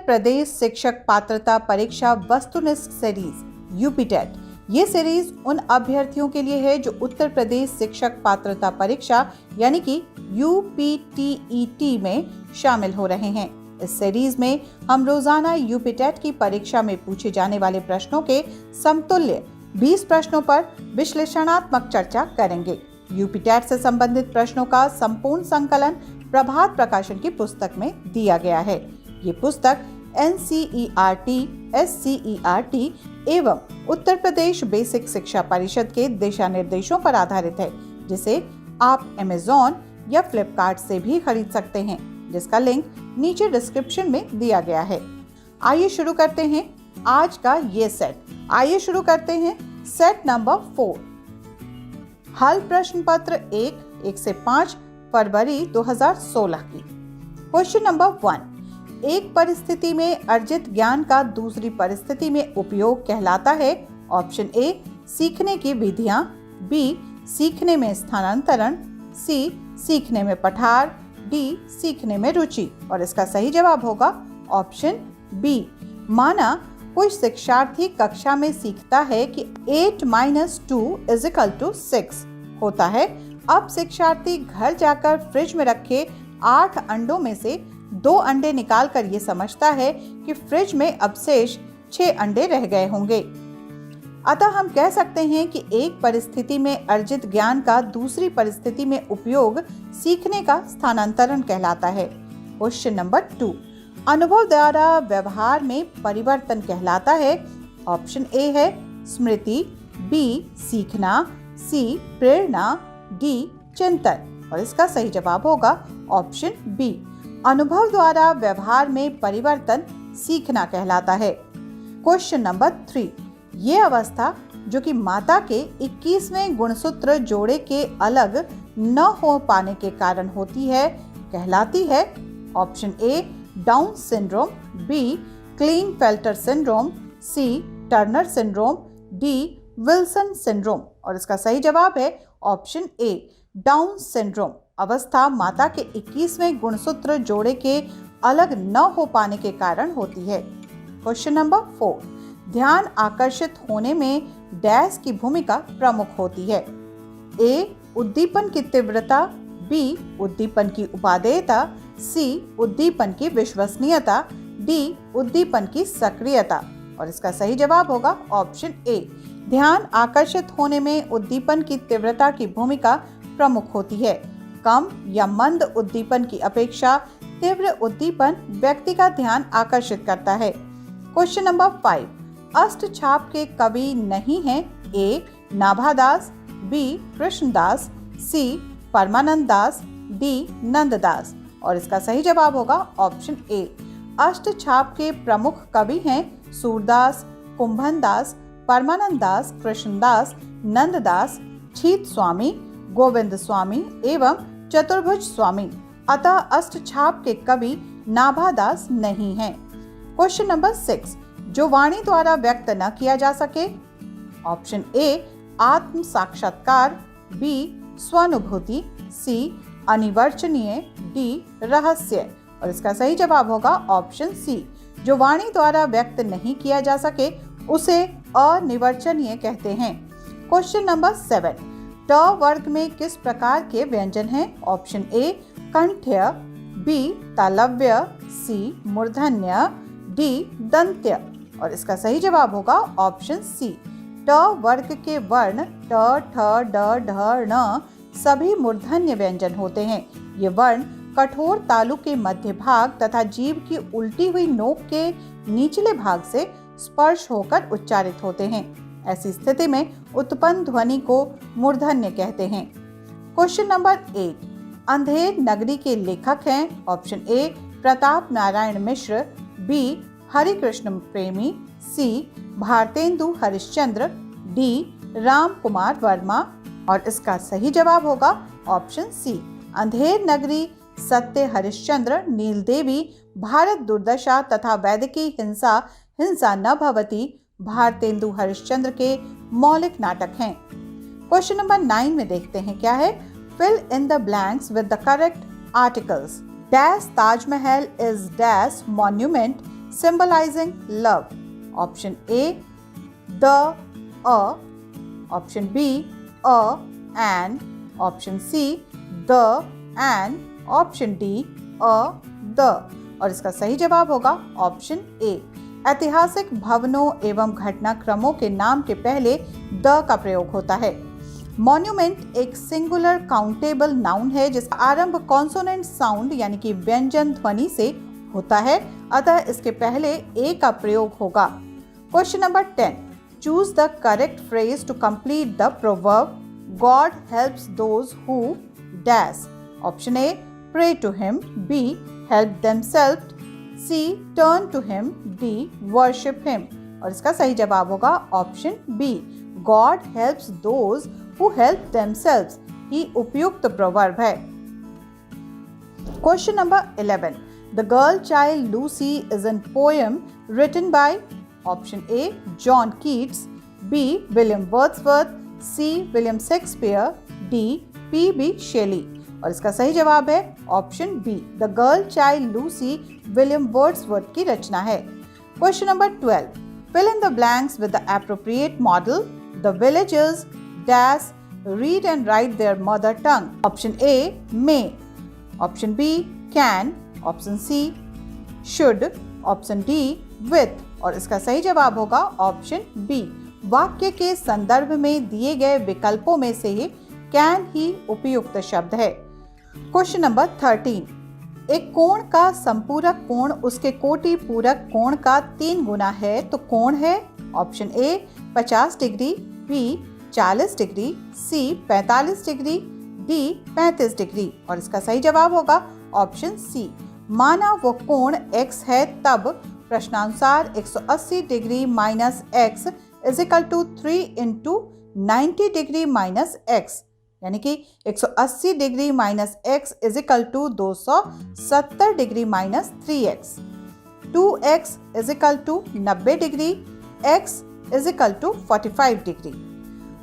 प्रदेश शिक्षक पात्रता परीक्षा वस्तुनिष्ठ सीरीज यूपीटेट। ये सीरीज उन अभ्यर्थियों के लिए है जो उत्तर प्रदेश शिक्षक पात्रता परीक्षा यानी कि यूपीटीईटी में शामिल हो रहे हैं। इस सीरीज में हम रोजाना यूपीटेट की परीक्षा में पूछे जाने वाले प्रश्नों के समतुल्य 20 प्रश्नों पर विश्लेषणात्मक चर्चा करेंगे। यूपीटेट से संबंधित प्रश्नों का संपूर्ण संकलन प्रभात प्रकाशन की पुस्तक में दिया गया है। ये पुस्तक एनसीईआरटी, एससीईआरटी एवं उत्तर प्रदेश बेसिक शिक्षा परिषद के दिशा निर्देशों पर आधारित है, जिसे आप अमेज़न या फ्लिपकार्ट से भी खरीद सकते हैं, जिसका लिंक नीचे डिस्क्रिप्शन में दिया गया है। आइए शुरू करते हैं आज का ये सेट। आइए शुरू करते हैं सेट नंबर 4। हल प्रश्न पत्र 1 से 5 फरवरी 2016 की। क्वेश्चन नंबर 1, एक परिस्थिति में अर्जित ज्ञान का दूसरी परिस्थिति में उपयोग कहलाता है। ऑप्शन ए सीखने की विधियां, बी सीखने में स्थानांतरण, सी सीखने में पठार, डी सीखने में रुचि। और इसका सही जवाब होगा ऑप्शन बी। माना कोई शिक्षार्थी कक्षा में सीखता है कि 8 - 2 = 6 होता है। अब शिक्षार्थी घर जाकर फ्रिज में रखे 8 अंडों में से 2 अंडे निकालकर ये समझता है कि फ्रिज में अब शेष 6 अंडे रह गए होंगे। अतः हम कह सकते हैं कि एक परिस्थिति में अर्जित ज्ञान का दूसरी परिस्थिति में उपयोग सीखने का स्थानांतरण कहलाता है। क्वेश्चन नंबर 2, अनुभव द्वारा व्यवहार में परिवर्तन कहलाता है। ऑप्शन ए है स्मृति, बी सीखना, सी प्रेरणा, डी चिंतन। और इसका सही जवाब होगा ऑप्शन बी। अनुभव द्वारा व्यवहार में परिवर्तन सीखना कहलाता है। क्वेश्चन नंबर 3, ये अवस्था जो कि माता के 21वें गुणसूत्र जोड़े के अलग न हो पाने के कारण होती है कहलाती है। Option A Down syndrome, B Klinefelter syndrome, C Turner syndrome, D Wilson syndrome. और इसका सही जवाब है ऑप्शन ए डाउन सिंड्रोम। अवस्था माता के 21वें गुणसूत्र जोड़े के अलग न हो पाने के कारण होती है। क्वेश्चन नंबर 4, ध्यान आकर्षित होने में डैश की भूमिका प्रमुख होती है। ए उद्दीपन की तीव्रता, बी उद्दीपन की उपादेयता, सी उद्दीपन की विश्वसनीयता, डी उद्दीपन की सक्रियता। और इसका सही जवाब होगा ऑप्शन ए। ध्यान आकर्षित होने में उद्दीपन की तीव्रता की भूमिका प्रमुख होती है। कम या मंद उद्दीपन की अपेक्षा तीव्र उद्दीपन व्यक्ति का ध्यान आकर्षित करता है। क्वेश्चन नंबर 5, अष्टछाप के कवि नहीं हैं। ए नाभादास, बी कृष्णदास, सी परमानंद दास, डी नंददास। और इसका सही जवाब होगा ऑप्शन ए। अष्टछाप के प्रमुख कवि हैं सूरदास, कुंभनदास, परमानंद दास, कृष्णदास, नंददास, छीत स्वामी, गोविंद स्वामी एवं चतुर्भुज स्वामी। अतः अष्टछाप के कवि नाभादास नहीं हैं। क्वेश्चन नंबर 6, जो वाणी द्वारा व्यक्त न किया जा सके। ऑप्शन ए आत्म साक्षात्कार, बी स्वानुभूति, सी अनिवर्चनीय, डी रहस्य। और इसका सही जवाब होगा ऑप्शन सी। जो वाणी द्वारा व्यक्त नहीं किया जा सके उसे अनिवर्चनीय कहते हैं। क्वेश्चन नंबर 7, ट वर्ग में किस प्रकार के व्यंजन हैं। ऑप्शन ए कंठ्य, बी तालव्य, सी मूर्धन्य, डी दंत्य। और इसका सही जवाब होगा ऑप्शन सी। ट वर्ग के वर्ण ट, ठ, ड, ढ, ण सभी मूर्धन्य व्यंजन होते हैं। ये वर्ण कठोर तालु के मध्य भाग तथा जीभ की उल्टी हुई नोक के निचले भाग से स्पर्श होकर उच्चारित होते हैं। ऐसी स्थिति में उत्पन्न ध्वनि को मूर्धन्य कहते हैं। क्वेश्चन नंबर 8, अंधेर नगरी के लेखक हैं। Option A Pratap Narayan Mishra, B Harikrishna Premi, C Bharatendu Harishchandra, D Ram Kumar Verma. और इसका सही जवाब होगा ऑप्शन सी। अंधेर नगरी, सत्य हरिश्चंद्र, नीलदेवी, भारत दुर्दशा तथा वैदिकी हिंसा न भवती भारतेंदु हरिश्चंद्र के मौलिक नाटक हैं। क्वेश्चन नंबर 9 में देखते हैं क्या है। Fill in the blanks with the correct articles. Dash Taj Mahal is dash monument symbolizing love. Option A, the, a. Option B, a, and. Option C, the, and. Option D, a, the. और इसका सही जवाब होगा ऑप्शन ए। ऐतिहासिक भवनों एवं घटनाक्रमों के नाम के पहले द का प्रयोग होता है। मॉन्यूमेंट एक सिंगुलर काउंटेबल नाउन है जिसका आरंभ कॉन्सोनेंट साउंड यानी कि व्यंजन ध्वनि से होता है, अतः इसके पहले ए का प्रयोग होगा। Question number 10, choose the correct phrase to complete the proverb God helps those who dash. Option A, pray to him. B, help themselves. C, turn to him. D, worship him. और इसका सही जवाब होगा option B, God helps those who help themselves. ही उपयुक्त proverb है। Question number 11, the girl child Lucy is an poem written by. Option A, John Keats. B, William Wordsworth. C, William Shakespeare. D, P B. Shelley. और इसका सही जवाब है option B, the girl child Lucy William Wordsworth की रचना है। Question number 12, fill in the blanks with the appropriate model. The villagers dash read and write their mother tongue. Option A, may. Option B, can. Option C, should. Option D, with. और इसका सही जवाब होगा option B, वाक्य के संदर्भ में दिए गए विकल्पों में से ही कैन ही उपयुक्त शब्द है। क्वेश्चन नंबर 13, एक कोण का संपूरक कोण उसके कोटि पूरक कोण का 3 गुना है तो कोण है। Option A, 50 degree. B, 40 degree. C, 45 degree. D, 35 degree. और इसका सही जवाब होगा ऑप्शन सी, माना वो कोण x है तब प्रश्नानुसार 180 degree minus x is equal to 3 into 90 degree minus x, यानी कि 180 degree minus x is equal to 270 degree minus 3x। 2x is equal to 90 degree, x is equal to 45 degree.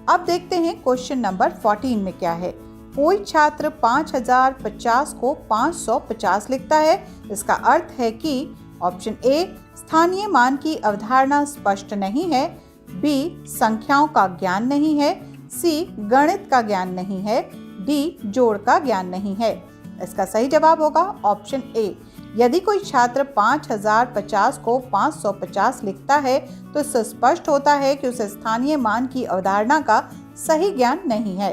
अब देखते हैं क्वेश्चन नंबर 14 में क्या है। कोई छात्र 5050 को 550 लिखता है, इसका अर्थ है कि ऑप्शन ए, स्थानीय मान की अवधारणा स्पष्ट नहीं है। बी, संख्याओं का ज्ञान नहीं है। सी, गणित का ज्ञान नहीं है। डी, जोड़ का ज्ञान नहीं है। इसका सही जवाब होगा ऑप्शन ए, यदि कोई छात्र 5050 को 550 लिखता है तो इससे स्पष्ट होता है कि उसे स्थानीय मान की अवधारणा का सही ज्ञान नहीं है।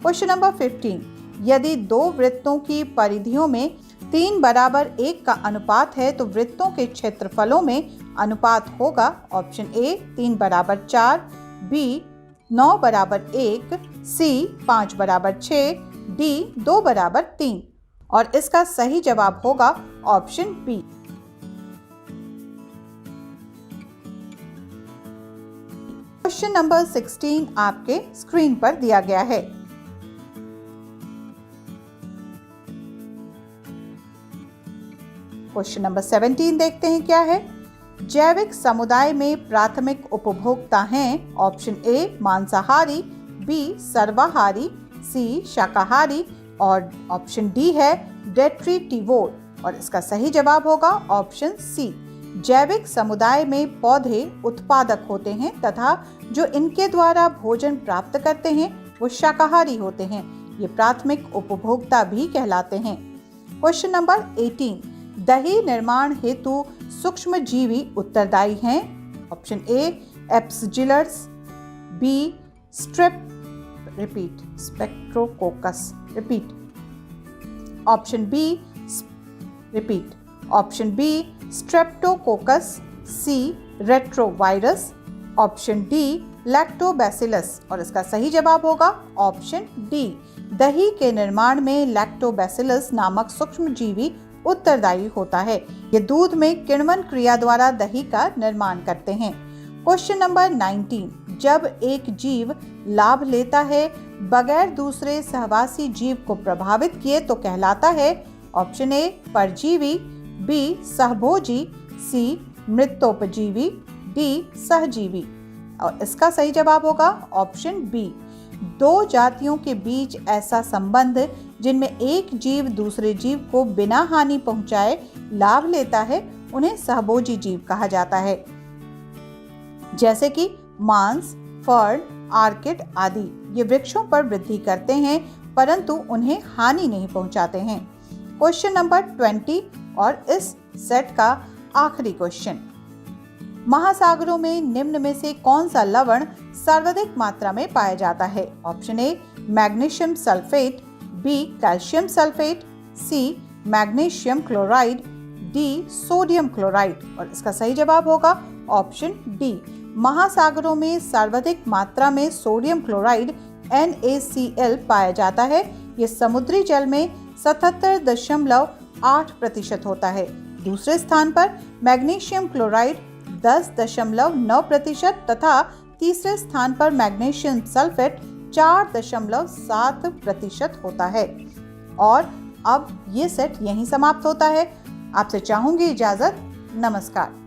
क्वेश्चन नंबर 15, यदि दो वृत्तों की परिधियों में 3 बराबर 1 का अनुपात है तो वृत्तों के क्षेत्रफलों में अनुपात होगा। ऑप्शन ए, 3 बराबर 4। बी, 9 बराबर 1। सी, 5 बराबर 6। डी, 2 बराबर 3। और इसका सही जवाब होगा ऑप्शन बी। क्वेश्चन नंबर 16 आपके स्क्रीन पर दिया गया है। क्वेश्चन नंबर 17 देखते हैं क्या है। जैविक समुदाय में प्राथमिक उपभोक्ता हैं। ऑप्शन ए, मांसाहारी। बी, सर्वाहारी। सी, शाकाहारी। और ऑप्शन डी है डेट्रीटिवोर। और इसका सही जवाब होगा ऑप्शन सी, जैविक समुदाय में पौधे उत्पादक होते हैं तथा जो इनके द्वारा भोजन प्राप्त करते हैं वो शाकाहारी होते हैं। ये प्राथमिक उपभोक्ता भी कहलाते हैं। क्वेश्चन नंबर 18, दही निर्माण हेतु सूक्ष्म जीवी उत्तरदायी हैं। Option A, Aspergillus. B, spectrococcus. Option B, option B, Streptococcus. C, retrovirus. Option D, Lactobacillus. और इसका सही जवाब होगा ऑप्शन डी, दही के निर्माण में लैक्टोबैसिलस नामक सूक्ष्म जीवी उत्तरदायी होता है। ये दूध में किण्वन क्रिया द्वारा दही का निर्माण करते हैं। क्वेश्चन नंबर 19, जब एक जीव लाभ लेता है बगैर दूसरे सहवासी जीव को प्रभावित किए तो कहलाता है। ऑप्शन ए, परजीवी। बी, सहभोजी। सी, मृतोपजीवी। डी, सहजीवी। और इसका सही जवाब होगा ऑप्शन बी, दो जातियों के बीच ऐसा संबंध जिनमें एक जीव दूसरे जीव को बिना हानि पहुंचाए लाभ लेता है उन्हें सहभोजी जीव कहा जाता है, जैसे कि मांस, फर्न, आर्किड आदि। ये वृक्षों पर वृद्धि करते हैं परंतु उन्हें हानि नहीं पहुंचाते हैं। क्वेश्चन नंबर 20 और इस सेट का आखिरी क्वेश्चन, महासागरों में निम्न में से कौन सा लवण सर्वाधिक मात्रा में पाया जाता है? Option A magnesium sulphate, B calcium sulphate, C magnesium chloride, D sodium chloride. और इसका सही जवाब होगा ऑप्शन डी। महासागरों में सर्वाधिक मात्रा में सोडियम क्लोराइड NaCl पाया जाता है। ये समुद्री जल में 77.8% होता है। दूसरे स्थान पर मैग्नीशियम क्लोराइड 10.9% तथा तीसरे स्थान पर मैग्नीशियम सल्फेट 4.7% होता है। और अब ये सेट यहीं समाप्त होता है। आपसे चाहूंगी इजाजत। नमस्कार।